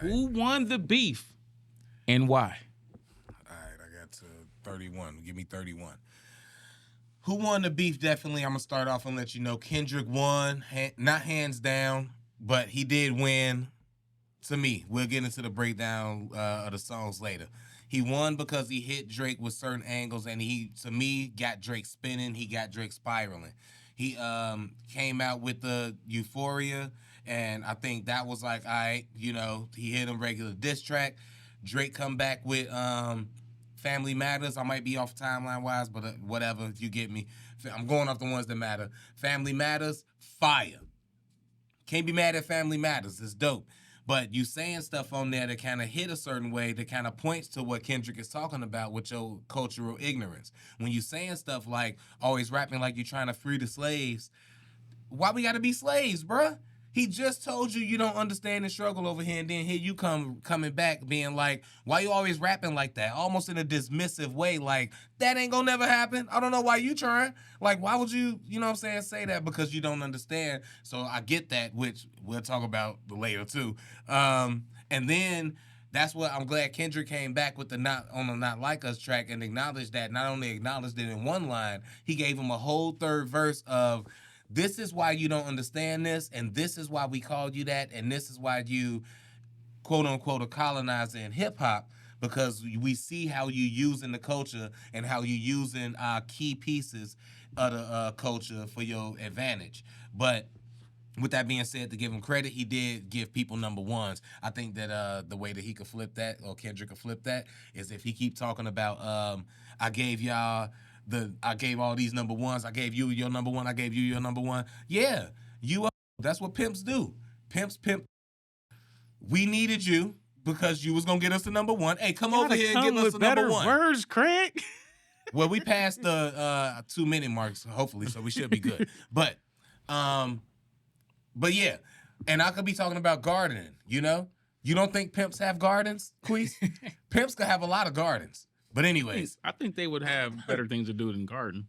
Who won the beef and why? All right, I got to 31. Give me 31. Who won the beef? Definitely, I'm going to start off and let you know Kendrick won. Not hands down, but he did win to me. We'll get into the breakdown of the songs later. He won because he hit Drake with certain angles, and he, to me, got Drake spinning. He got Drake spiraling. He came out with the Euphoria, and I think that was like, all right, he hit him regular diss track. Drake come back with Family Matters. I might be off timeline-wise, but whatever, you get me. I'm going off the ones that matter. Family Matters, fire. Can't be mad at Family Matters. It's dope. But you saying stuff on there that kind of hit a certain way that kind of points to what Kendrick is talking about with your cultural ignorance. When you saying stuff like always rapping like you're trying to free the slaves, why we got to be slaves, bruh? He just told you you don't understand the struggle over here, and then here you coming back being like, why you always rapping like that? Almost in a dismissive way, like, that ain't gonna never happen. I don't know why you trying. Like, why would you, say that? Because you don't understand. So I get that, which we'll talk about later too. And then that's what I'm glad Kendrick came back with the Not Like Us track and acknowledged that. Not only acknowledged it in one line, he gave him a whole third verse of, this is why you don't understand this, and this is why we called you that, and this is why you, quote unquote, a colonizer in hip hop, because we see how you using the culture and how you using key pieces of the culture for your advantage. But with that being said, to give him credit, he did give people number ones. I think that the way that he could flip that, or Kendrick could flip that, is if he keep talking about, I gave all these number ones. I gave you your number one. I gave you your number one. Yeah, that's what pimps do. Pimp. We needed you because you was gonna get us the number one. Hey, come over here and get us the number one. Better words, Craig. Well, we passed the 2-minute marks, hopefully, so we should be good. But yeah, and I could be talking about gardening. You don't think pimps have gardens, Queese? Pimps could have a lot of gardens. But anyways, I think they would have better things to do than garden.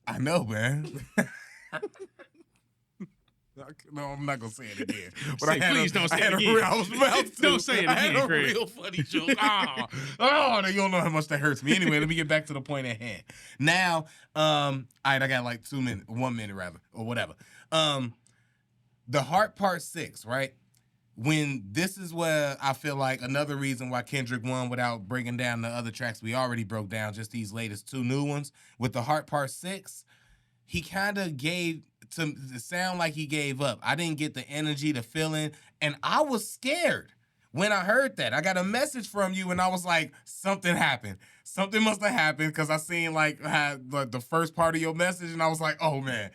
I know, man. No, I'm not gonna say it again. But Please don't say it again. I was about to. Don't say it again, I had a Craig. real funny joke. You don't know how much that hurts me. Anyway, let me get back to the point at hand. Now, all right, I got like 2 minutes, 1 minute rather, or whatever. The Heart Part 6, right? When this is where I feel like another reason why Kendrick won without breaking down the other tracks we already broke down, just these latest 2 new ones. With the Heart Part 6, he kind of gave, to sound like he gave up. I didn't get the energy, the feeling, and I was scared when I heard that. I got a message from you, and I was like, something happened. Something must have happened, because I seen like the first part of your message, and I was like, oh man,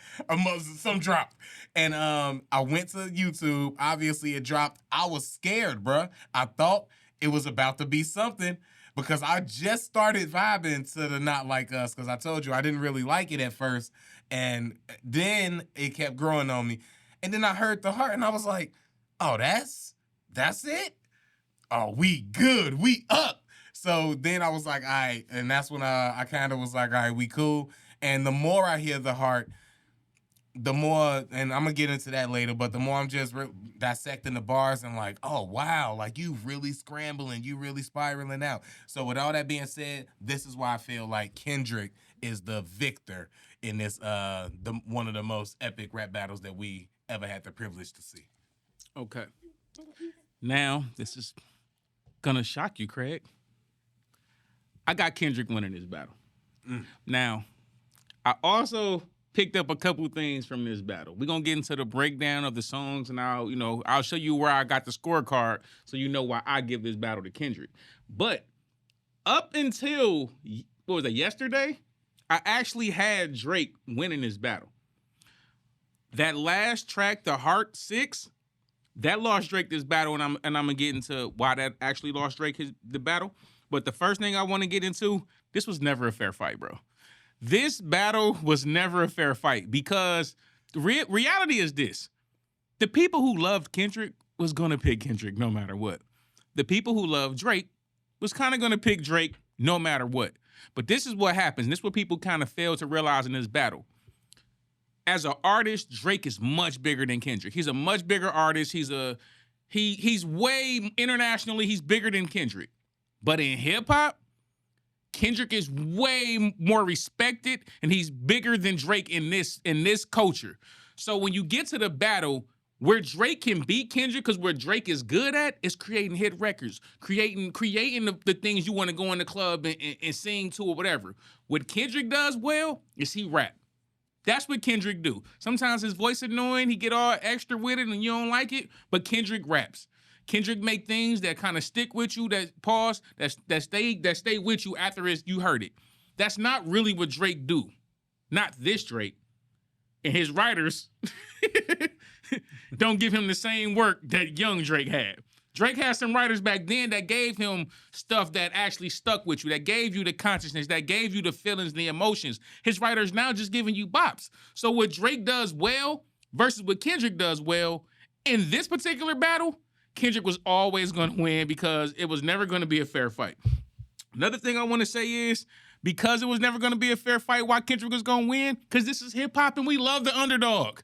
some dropped. And I went to YouTube. Obviously, it dropped. I was scared, bruh. I thought it was about to be something, because I just started vibing to the Not Like Us, because I told you I didn't really like it at first, and then it kept growing on me. And then I heard the Heart, and I was like, oh, that's it? Oh, we good. We up. So then I was like, all right. And that's when I kind of was like, all right, we cool. And the more I hear the Heart, the more, and I'm going to get into that later, but the more I'm just dissecting the bars and like, oh, wow, like you really scrambling, you really spiraling out. So with all that being said, this is why I feel like Kendrick is the victor in this, one of the most epic rap battles that we ever had the privilege to see. Okay. Now, this is going to shock you, Craig. I got Kendrick winning this battle. Now, I also picked up a couple things from this battle. We're going to get into the breakdown of the songs, and I'll show you where I got the scorecard so you know why I give this battle to Kendrick. But up until, yesterday, I actually had Drake winning this battle. That last track, The Heart 6, that lost Drake this battle, and I'm gonna get into why that actually lost Drake the battle. But the first thing I want to get into, this was never a fair fight, bro. This battle was never a fair fight, because the reality is this: the people who loved Kendrick was gonna pick Kendrick no matter what. The people who loved Drake was kind of gonna pick Drake no matter what. But this is what happens. This is what people kind of fail to realize in this battle. As an artist, Drake is much bigger than Kendrick. He's a much bigger artist. He's He's way internationally, he's bigger than Kendrick. But in hip hop, Kendrick is way more respected and he's bigger than Drake in this culture. So when you get to the battle, where Drake can beat Kendrick, because where Drake is good at is creating hit records, creating the things you want to go in the club and sing to or whatever. What Kendrick does well is he rap. That's what Kendrick do. Sometimes his voice annoying, he get all extra with it and you don't like it, but Kendrick raps. Kendrick make things that kind of stick with you, that stay with you after you heard it. That's not really what Drake do. Not this Drake. And his writers don't give him the same work that young Drake had. Drake had some writers back then that gave him stuff that actually stuck with you, that gave you the consciousness, that gave you the feelings, the emotions. His writers now just giving you bops. So what Drake does well versus what Kendrick does well, in this particular battle, Kendrick was always going to win because it was never going to be a fair fight. Another thing I want to say is, because it was never going to be a fair fight, why Kendrick was going to win? Because this is hip-hop and we love the underdog.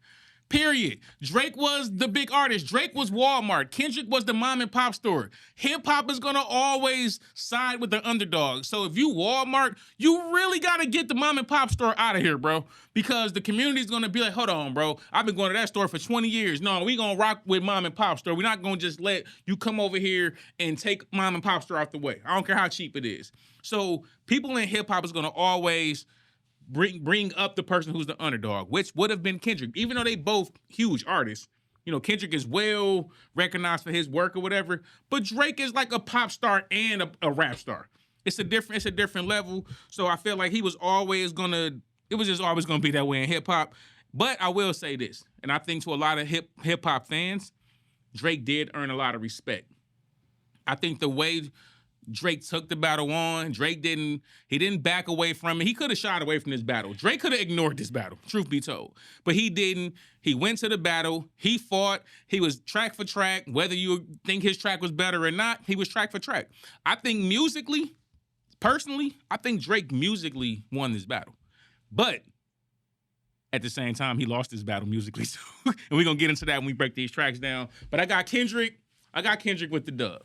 Period. Drake was the big artist. Drake was Walmart. Kendrick was the mom and pop store. Hip-hop is going to always side with the underdog. So if you Walmart, you really got to get the mom and pop store out of here, bro. Because the community is going to be like, hold on, bro. I've been going to that store for 20 years. No, we going to rock with mom and pop store. We're not going to just let you come over here and take mom and pop store out the way. I don't care how cheap it is. So people in hip-hop is going to always bring up the person who's the underdog, which would have been Kendrick. Even though they both huge artists, you know, Kendrick is well recognized for his work or whatever, but Drake is like a pop star and a rap star. It's a different level. So I feel like it was just always gonna be that way in hip hop. But I will say this, and I think to a lot of hip hop fans, Drake did earn a lot of respect. I think the way Drake took the battle on, Drake didn't back away from it. He could have shied away from this battle. Drake could have ignored this battle, truth be told. But he didn't. He went to the battle. He fought. He was track for track. Whether you think his track was better or not, he was track for track. I think musically, personally, I think Drake musically won this battle. But at the same time, he lost this battle musically too. And we're going to get into that when we break these tracks down. But I got Kendrick with the dub.